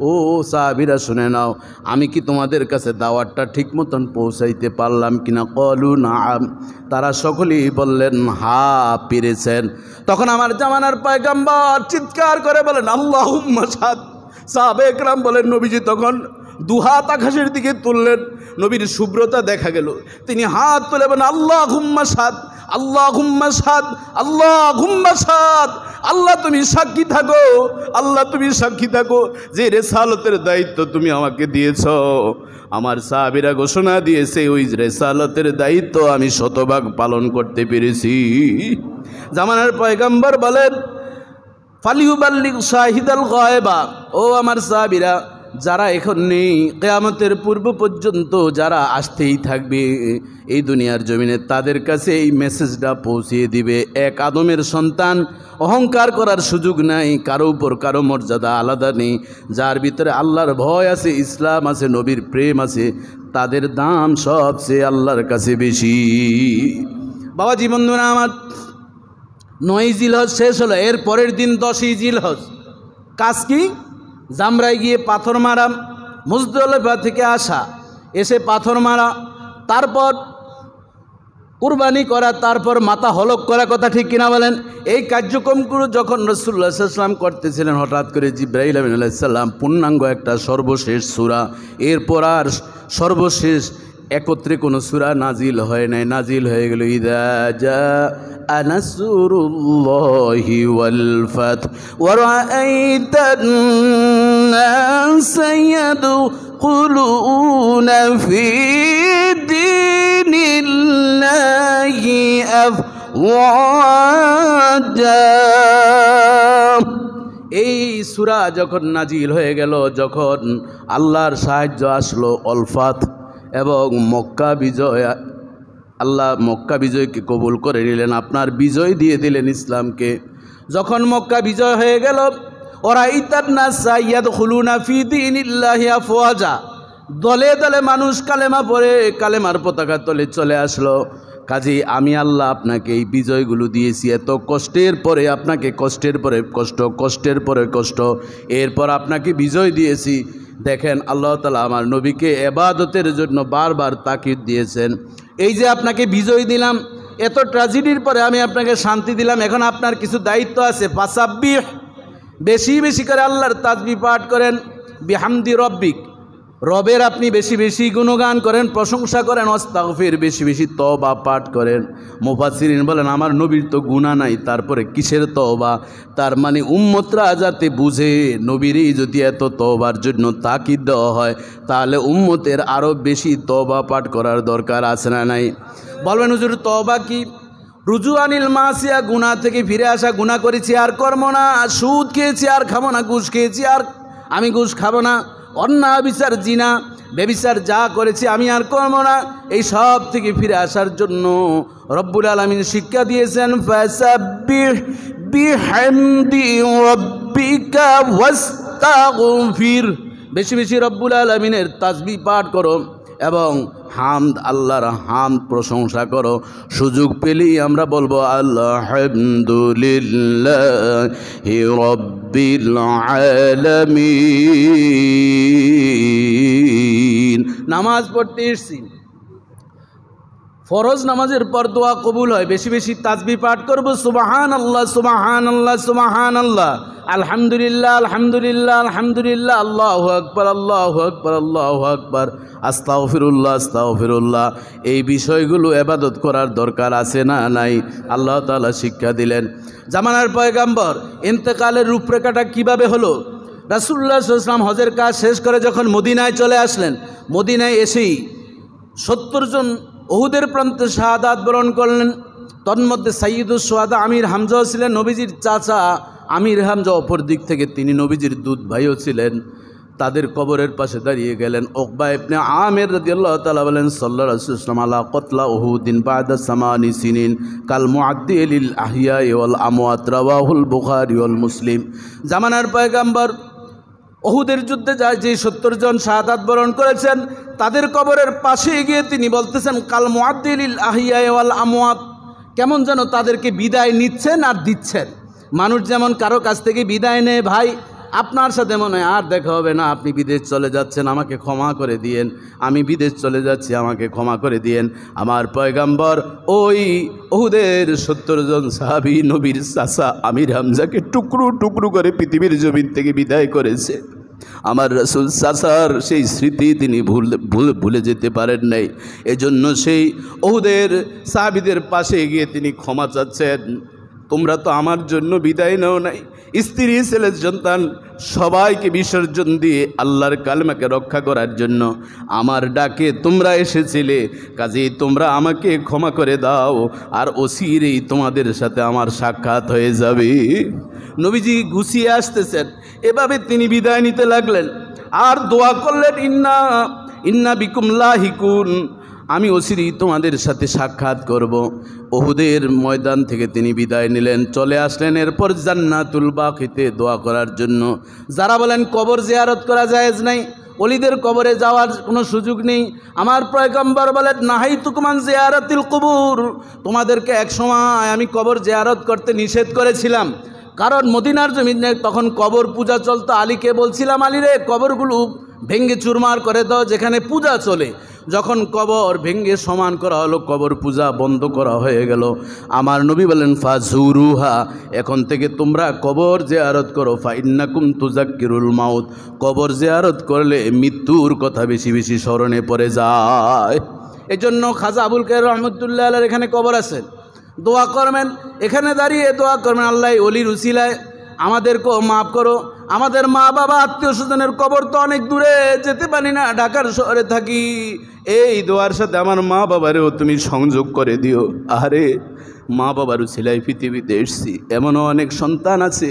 ও সাহাবীরা শুনে নাও, আমি কি তোমাদের কাছে দাওয়াতটা ঠিক মতন পৌঁছাইতে পারলাম কিনা? ক্বালু নাআম, তারা সকলেই বললেন হা, পেরেছেন। তখন আমার জামানার পয়গম্বর চিৎকার করে বলেন আল্লাহুম্মা শাহাদ। সাহাবে একরাম বলেন নবীজি তখন দুহাত আকাশের দিকে তুললেন, নবীর শুভ্রতা দেখা গেল, তিনি হাত তুলে বলেন আল্লাহুম্মা শাহাদ, আল্লাহুম্মা শাহাদ, আল্লাহুম্মা শাহাদ। আল্লাহ তুমি সাক্ষী থাকো, আল্লাহ তুমি সাক্ষী থাকো যে রেসালতের দায়িত্ব তুমি আমাকে দিয়েছ। আমার সাহাবীরা ঘোষণা দিয়েছে ওই রেসালতের দায়িত্ব আমি শতভাগ পালন করতে পেরেছি। জামানার পয়গম্বর বলেন ফালিউবাল্লিগ শাহিদাল গায়বা, ও আমার সাহাবীরা যারা এখন নেই, কিয়ামতের পূর্ব পর্যন্ত যারা আসতেই থাকবে এই দুনিয়ার জমিনে, তাদের কাছে এই মেসেজটা পৌঁছিয়ে দিবে। এক আদমের সন্তান, অহংকার করার সুযোগ নাই, কারো উপর কারো মর্যাদা আলাদা নেই। যার ভিতরে আল্লাহর ভয় আছে, ইসলাম আছে, নবীর প্রেম আছে, তাদের দাম সবচেয়ে আল্লাহর কাছে বেশি। বাবাজি বন্ধুরা আমার, 9 জিলহজ শেষ হলো, এর পরের দিন 10ই জিলহজ। কাজ কি? জামরায় গিয়ে পাথর মারা, মুজদলিফা থেকে আসা, এসে পাথর মারা, তারপর কুরবানি করা, তারপর মাথা হলক করা, কথা ঠিক কিনা বলেন? এই কার্যক্রমগুলো যখন রাসূলুল্লাহ সাল্লাল্লাহু আলাইহি ওয়াসাল্লাম করতেছিলেন, হঠাৎ করে জিবরাইল আলাইহিস সালাম পূর্ণাঙ্গ একটা সর্বশেষ সূরা, এরপর আর সর্বশেষ একত্রে কোনো সূরা নাজিল হয় নাই, নাজিল হয়ে গেল ইযা জাআ নাসরুল্লাহি ওয়াল ফাত ওয়া রাআইতান নাসা ইয়াদখুলুনা ফি দীনিল্লাহি আফওয়াজা। এই সূরা যখন নাজিল হয়ে গেল, যখন আল্লাহর সাহায্য আসলো, অলফাত এবং মক্কা বিজয়, আল্লাহ মক্কা বিজয়কে কবুল করে নিলেন, আপনার বিজয় দিয়ে দিলেন ইসলামকে। যখন মক্কা বিজয় হয়ে গেল, ওরাইতান নাসা ইয়াদখুলুনা ফি দীনিল্লাহি আফওয়াজা, দলে দলে মানুষ কালেমা পড়ে কালেমার পতাকা তলে চলে আসলো। কাজেই আমি আল্লাহ আপনাকে এই বিজয়গুলো দিয়েছি, এত কষ্টের পরে আপনাকে কষ্টের পরে কষ্ট, কষ্টের পরে কষ্ট, এরপর আপনাকে বিজয় দিয়েছি। দেখেন আল্লাহ তাআলা আমার নবীকে ইবাদতের জন্য বারবার তাকিদ দিয়েছেন। এই যে আপনাকে বিজয় দিলাম, এত ট্র্যাজেডির পরে আমি আপনাকে শান্তি দিলাম, এখন আপনার কিছু দায়িত্ব আছে। ফাসাব্বিহ, বেশি বেশি করে আল্লাহর তাসবিহ পাঠ করেন। বিহামদি রব্বিক, রবের আপনি বেশি বেশি গুণগান করেন, প্রশংসা করেন। আস্তাগফির, বেশি বেশি তওবা পাঠ করেন। মুফাসসিরিন বলেন আমার নবীর তো গুনাহ নাই, তারপরে কিসের তওবা? তার মানে উম্মতরা যাতে বুঝে নবীরই যদি এত তওবার জন্য তাকিদ দেওয়া হয়, তাহলে উম্মতের আরও বেশি তওবা পাঠ করার দরকার আছে না নাই? বলবেন হুজুর তওবা কি? রুজুআনিল মাসিয়া, গুনাহ থেকে ফিরে আসা। গুনাহ করেছি আর করব না, সুদ খেয়েছি আর খাবো না, ঘুষ খেয়েছি আর আমি ঘুষ খাবো না, অন্যায় বিচার, জিনা বেবিচার যা করেছি আমি আর করব না, এই সব থেকে ফিরে আসার জন্য রব্বুল আলামিন শিক্ষা দিয়েছেন ফাসাব্বিহ বিহামদি রাব্বিকা ওয়াস্তাগফির, বেশি বেশি রব্বুল আলামিনের তাসবিহ পাঠ করো এবং হামদ, আল্লাহর হামদ প্রশংসা করো। সুযোগ পেলেই আমরা বলবো আলহামদুলিল্লাহি রাব্বিল আলামিন। নামাজ পড়তে এসেছি, ফরজ নামাজের পর দোয়া কবুল হয়, বেশি বেশি তাসবিহ পাঠ করব। সুবহানাল্লাহ সুবহানাল্লাহ সুবহানাল্লাহ, আলহামদুলিল্লাহ আলহামদুলিল্লাহ আলহামদুলিল্লাহ, আল্লাহু আকবার আল্লাহু আকবার আল্লাহু আকবার, আস্তাগফিরুল্লাহ আস্তাগফিরুল্লাহ। এই বিষয়গুলো ইবাদত করার দরকার আছে না নাই? আল্লাহ তাআলা শিক্ষা দিলেন। জামানার পয়গাম্বর ইন্তেকালের রূপরেখাটা কিভাবে হলো? রাসূলুল্লাহ সাল্লাল্লাহু আলাইহি ওয়াসাল্লাম হজের কাজ শেষ করে যখন মদিনায় চলে আসলেন, মদিনায় এসেই 70 জন উহুদের প্রান্তে শাহাদাত বরণ করলেন। তন্মধ্যে সাইয়্যিদুস শুহাদা আমির হামজাও ছিলেন, নবীজির চাচা আমির হামজা অপর দিক থেকে তিনি নবীজির দুধ ভাইও ছিলেন। তাদের কবরের পাশে দাঁড়িয়ে গেলেন। উকবা ইবনে আমির রাদিয়াল্লাহু তাআলা বলেন সাল্লাল্লাহু আলাইহি ওয়াসাল্লাম আলা কতলা উহুদিন বা'দা 8 সিনিন কাল মুআদ্দি লিল আহইয়াই ওয়াল আমওয়াত, রাওয়াহুল বুখারী ওয়াল মুসলিম। জামানার পয়গাম্বর ওহুদের যুদ্ধে যায় যে 70 জন শাহাদাত বরণ করেছেন তাদের কবরের পাশে গিয়ে তিনি বলতেছেন কাল মুআদ্দিলিল আহিয়া ওয়াল আমওয়াত, কেমন যেন তাদেরকে বিদায় নিচ্ছেন আর দিচ্ছেন। মানুষ যেমন কারো কাছ থেকে বিদায় নেয়, ভাই আপনার সাথে মনে হয় আর দেখা হবে না, আপনি বিদেশ চলে যাচ্ছেন, আমাকে ক্ষমা করে দিয়েন, আমি বিদেশ চলে যাচ্ছি, আমাকে ক্ষমা করে দিয়েন। আমার পয়গাম্বর ওই ওহুদের 70 জন সাহাবী নবীর চাচা আমির হামজাকে টুকরো টুকরো করে পৃথিবীর জমিন থেকে বিদায় করেছে। আমার রাসূল চাচার সেই স্মৃতি তিনি ভুলে যেতে পারেন নাই। এজন্য সেই ওহুদের সাহাবীদের পাশে গিয়ে তিনি ক্ষমা চাচ্ছেন, তোমরা তো আমার জন্য বিদায় নাও নাই, স্ত্রী ছেলে সন্তান সবাইকে বিসর্জন দিয়ে আল্লাহর কালেমাকে রক্ষা করার জন্য আমার ডাকে তোমরা এসেছিলে, কাজেই তোমরা আমাকে ক্ষমা করে দাও, আর অচিরেই তোমাদের সাথে আমার সাক্ষাৎ হয়ে যাবে। নবীজি গুছিয়ে আসতেছেন, এভাবে তিনি বিদায় নিতে লাগলেন আর দোয়া করলেন, ইন্না বিকুম লাহিকুন, আমি অচিরেই তোমাদের সাথে সাক্ষাৎ করব। ওহুদের ময়দান থেকে তিনি বিদায় নিলেন, চলে আসলেন এরপর জান্নাতুল বাকিতে দোয়া করার জন্য। যারা বলেন কবর জিয়ারত করা জায়েজ নাই, ওলিদের কবরে যাওয়ার কোনো সুযোগ নেই, আমার পয়গম্বর বলেন নাহাইতুকুম আন জিয়ারাতিল কুবুর, তোমাদেরকে এক সময় আমি কবর জিয়ারত করতে নিষেধ করেছিলাম, কারণ মদিনার জমিনে তখন কবর পূজা চলতো। আলীকে বলছিলাম, আলী রে কবরগুলো ভেঙ্গে চুরমার করে দাও যেখানে পূজা চলে। যখন কবর ভেঙ্গে সমান করা হলো, কবর পূজা বন্ধ করা হয়ে গেল, আমার নবী বলেন ফাজুরুহা, এখন থেকে তোমরা কবর জিয়ারত করো, ফাইন্নাকুম তুজাক্কিরুল মাউত, কবর জিয়ারত করলে মৃত্যুর কথা বেশি বেশি স্মরণে পড়ে যায়। এজন্য খাজা আবুল কাদের রহমতুল্লাহ আলাইহির এখানে কবর আছে, দোয়া করবেন, এখানে দাঁড়িয়ে দোয়া করবেন, আল্লাহ ওলির উসিলায় আমাদেরকেও মাফ করো। আমাদের মা বাবা আত্মীয় স্বজনের কবর তো অনেক দূরে, যেতে পারি না, ঢাকার শহরে থাকি, এই দোয়ার সাথে আমার মা বাবারেও তুমি সংযোগ করে দিও। আরে মা বাবার উসিলায় পৃথিবীতে এসছি, এমনও অনেক সন্তান আছে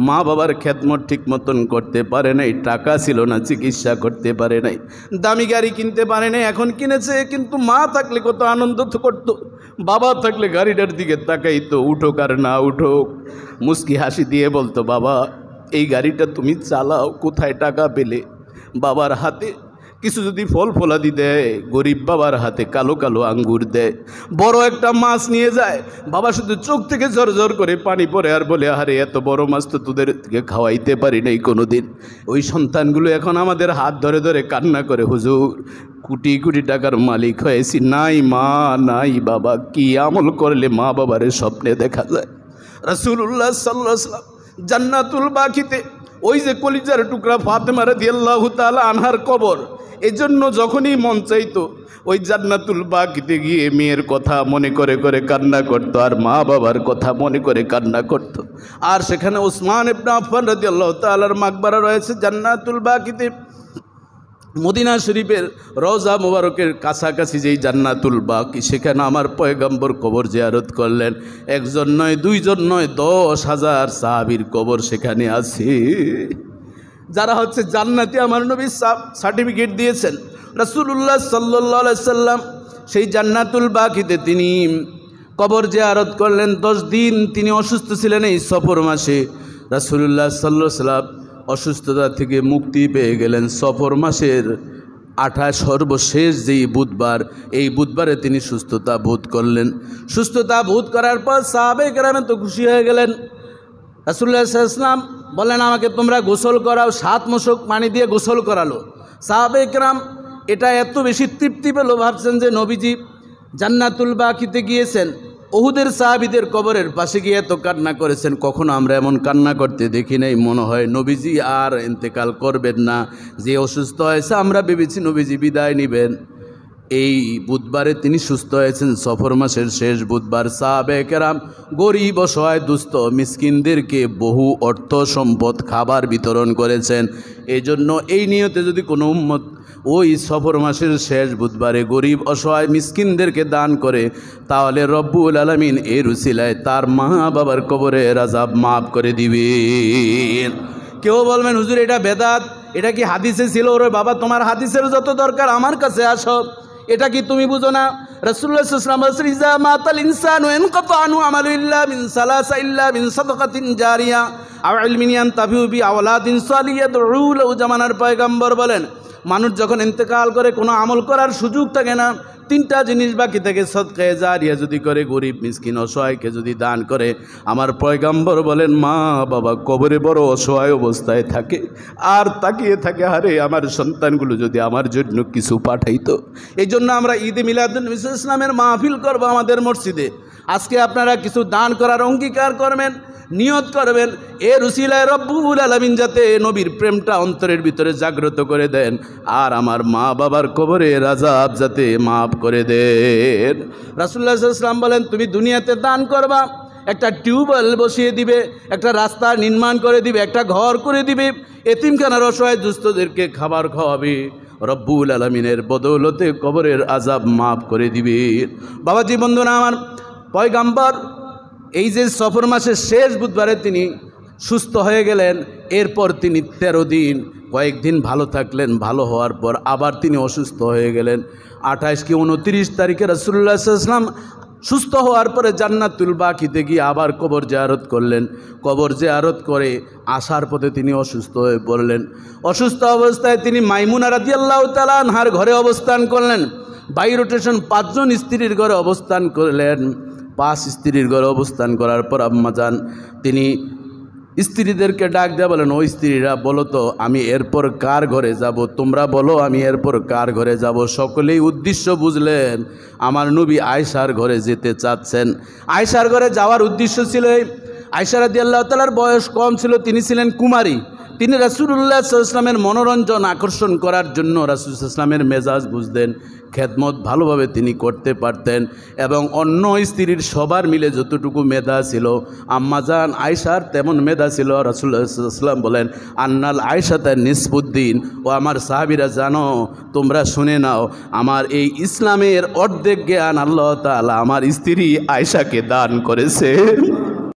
মা বাবার খেদমত ঠিক মতন করতে পারে নাই, টাকা ছিল না, চিকিৎসা করতে পারে নাই, দামি গাড়ি কিনতে পারে নাই, এখন কিনেছে, কিন্তু মা থাকলে কত আনন্দ তো করতো, বাবা থাকলে গাড়িটার দিকে তাকাইতো, উঠোক আর না উঠোক মুস্কি হাসি দিয়ে বলতো, বাবা এই গাড়িটা তুমি চালাও, কোথায় টাকা পেলে? বাবার হাতে কিছু যদি ফল ফলাদি দেয়, গরিব বাবার হাতে কালো কালো আঙ্গুর দেয়, বড় একটা মাছ নিয়ে যায়, বাবা শুধু চোখ থেকে ঝরঝর করে পানি পড়ে আর বলে, আরে এত বড় মাছ তো তোদেরকে খাওয়াইতে পারি নাই কোনো দিন। ওই সন্তানগুলো এখন আমাদের হাত ধরে ধরে কান্না করে, হুজুর কোটি কোটি টাকার মালিক হয়েছি, নাই মা নাই বাবা, কি আমল করলে মা বাবারে স্বপ্নে দেখা যায়। রাসূলুল্লাহ সাল্লাল্লাহু আলাইহি ওয়াসাল্লাম জান্নাতুল বাকিতে ওই যে কলিজার টুকরা ফাতেমা রাদিয়াল্লাহু তাআলা আনহার কবর, এজন্য যখনই মন চাইতো ওই জান্নাতুল বাকিতে গিয়ে মেয়ের কথা মনে করে করে কান্না করতো, আর মা বাবার কথা মনে করে কান্না করতো। আর সেখানে ওসমান ইবনে আফফান রাদিয়াল্লাহু তাআলার মাকবারা রয়েছে জান্নাতুল বাকিতে, মদিনা শরীফের রওজা মুবারকের কাছাকাছি যেই জান্নাতুল বাকি, সেখানে আমার পয়গম্বর কবর জিয়ারত করলেন। একজন নয়, দুইজন নয়, 10,000 সাহাবীর কবর সেখানে আছে, যারা হচ্ছে জান্নাতি আমার নবী সার্টিফিকেট দিয়েছেন। রাসূলুল্লাহ সাল্লাল্লাহু আলাইহি সাল্লাম সেই জান্নাতুল বাকিতে তিনি কবর জিয়ারত করলেন। 10 দিন তিনি অসুস্থ ছিলেন এই সফর মাসে। রাসূলুল্লাহ সাল্লাল্লাহু আলাইহি সাল্লাম অসুস্থতা থেকে মুক্তি পেয়ে গেলেন সফর মাসের 28 সর্বশেষ যেই বুধবার, এই বুধবারে তিনি সুস্থতা বোধ করলেন। সুস্থতা বোধ করার পর সাহাবায়ে কেরাম তো খুশি হয়ে গেলেন। রাসূলুল্লাহ সাল্লাল্লাহু আলাইহি ওয়াসাল্লাম বলেন, আমাকে তোমরা গোসল করাও। 7 মশক পানি দিয়ে গোসল করালো। সাহাবায়ে কেরাম এটা এত বেশি তৃপ্তি পেল, ভাবছেন যে নবীজি জান্নাতুল বাকিতে গিয়েছেন, ওহুদের সাহাবীদের কবরের পাশে গিয়ে এত কান্না করেছেন, কখনো আমরা এমন কান্না করতে দেখি নাই। মনে হয় নবীজি আর ইন্তেকাল করবেন না, যে অসুস্থ হয়েছে আমরা ভেবেছি নবীজি বিদায় নেবেন। এই বুধবারে তিনি সুস্থ হয়েছেন, সফর মাসের শেষ বুধবার। সাহাবায়ে কেরাম গরিব অসহায় দুস্থ মিসকিনদেরকে বহু অর্থ সম্পদ খাবার বিতরণ করেছেন। এই জন্য এই নিয়তে যদি কোনো উম্মত ওই সফর মাসের শেষ বুধবারে গরিব অসহায় মিসকিনদেরকে দান করে, তাহলে রব্বুল আলামিন এর উসিলায় তার মা বাবার কবরের আযাব মাফ করে দিবেন। কেউ বলবেন, হুজুর এটা বেদাত, এটা কি হাদিসে ছিল? ওরে বাবা, তোমার হাদিসের যত দরকার আমার কাছে আসো, এটা কি তুমি বুঝো না? রাসূলুল্লাহ সাল্লাল্লাহু আলাইহি ওয়াসাল্লাম বলেছেন, ইজা মাতাল ইনসানু ইনকাতা আনহু আমালু ইল্লা মিন সালাসা ইল্লা মিন সাদাকাতিন জারিয়া আও ইলমিন ইয়ানতাফিউ বি আওলাদিন সালিহ ইয়াদউ লাহু। জামানার পয়গম্বর বলেন, মানুষ যখন ইন্তেকাল করে কোনো আমল করার সুযোগ থাকে না, তিনটা জিনিস বাকি থাকে, সদকা জারিয়া যদি করে, গরিব মিসকিন অসহায়কে যদি দান করে। আমার পয়গম্বর বলেন, মা বাবা কবরে বড় অসহায় অবস্থায় থাকে আর তাকিয়ে থাকে, আরে আমার সন্তানগুলো যদি আমার জন্য কিছু পাঠাইতো। এই জন্য আমরা ঈদে মিলাদুন্নবী সাল্লাল্লাহু আলাইহি ওয়াসাল্লামের মাহফিল করবো আমাদের মসজিদে। আজকে আপনারা কিছু দান করার অঙ্গীকার করবেন, নিয়ত করবেন, এর উসিলায় রব্বুল আলামিন যাতে নবীর প্রেমটা অন্তরের ভিতরে জাগ্রত করে দেন, আর আমার মা বাবার কবরের আযাব যাতে মাফ করে দেন। রাসূলুল্লাহ সাল্লাল্লাহু আলাইহি ওয়াসাল্লাম বলেন, তুমি দুনিয়াতে দান করবা, একটা টিউবওয়েল বসিয়ে দিবে, একটা রাস্তা নির্মাণ করে দিবে, একটা ঘর করে দিবে, এতিমখানার অসহায় দুস্থদেরকে খাবার খাওয়াবে, রব্বুল আলামিনের বদৌলতে কবরের আযাব মাফ করে দিবে। বাবাজি বন্ধুরা আমার, পয়গম্বর এই যে সফর মাসের শেষ বুধবারে তিনি সুস্থ হয়ে গেলেন, এরপর তিনি 13 দিন কয়েকদিন ভালো থাকলেন, ভালো হওয়ার পর আবার তিনি অসুস্থ হয়ে গেলেন। 28 কি 29 তারিখে রাসূলুল্লাহ সাল্লাল্লাহু আলাইহি ওয়াসাল্লাম সুস্থ হওয়ার পরে জান্নাতুল বাকিতে গিয়ে আবার কবর জিয়ারত করলেন। কবর জিয়ারত করে আসার পথে তিনি অসুস্থ হয়ে পড়লেন। অসুস্থ অবস্থায় তিনি মাইমুনা রাদিয়াল্লাহু তাআলা আনহার ঘরে অবস্থান করলেন। বাই রোটেশন 5 জন স্ত্রীর ঘরে অবস্থান করলেন। 5 স্ত্রীর ঘরে অবস্থান করার পর আম্মাজান তিনি স্ত্রীদেরকে ডাক দেয়া বলেন, ওই স্ত্রীরা বলো তো আমি এরপর কার ঘরে যাব, তোমরা বলো আমি এরপর কার ঘরে যাব। সকলেই উদ্দেশ্য বুঝলেন, আমার নবী আয়েশার ঘরে যেতে চাচ্ছেন। আয়েশার ঘরে যাওয়ার উদ্দেশ্য ছিল, আয়েশা রাদিয়াল্লাহু তাআলার বয়স কম ছিল, তিনি ছিলেন কুমারী। তিনি রাসূলুল্লাহ সাল্লাল্লাহু আলাইহি ওয়াসাল্লামের মনোরঞ্জন আকর্ষণ করার জন্য রাসূল সাল্লাল্লাহু আলাইহি ওয়াসাল্লামের মেজাজ বুঝতেন, খেদমত ভালোভাবে তিনি করতে পারতেন, এবং অন্য স্ত্রীর সবার মিলে যতটুকু মেধা ছিল আম্মাজান আয়েশার তেমন মেধা ছিল। রাসূলুল্লাহ সাল্লাল্লাহু আলাইহি ওয়াসাল্লাম বলেন, আন্নাল আয়েশাতা নিসফুদ্দিন, ও আমার সাহাবীরা জানো, তোমরা শুনে নাও, আমার এই ইসলামের অর্ধেক জ্ঞান আল্লাহ তাআলা আমার স্ত্রী আয়েশাকে দান করেছে।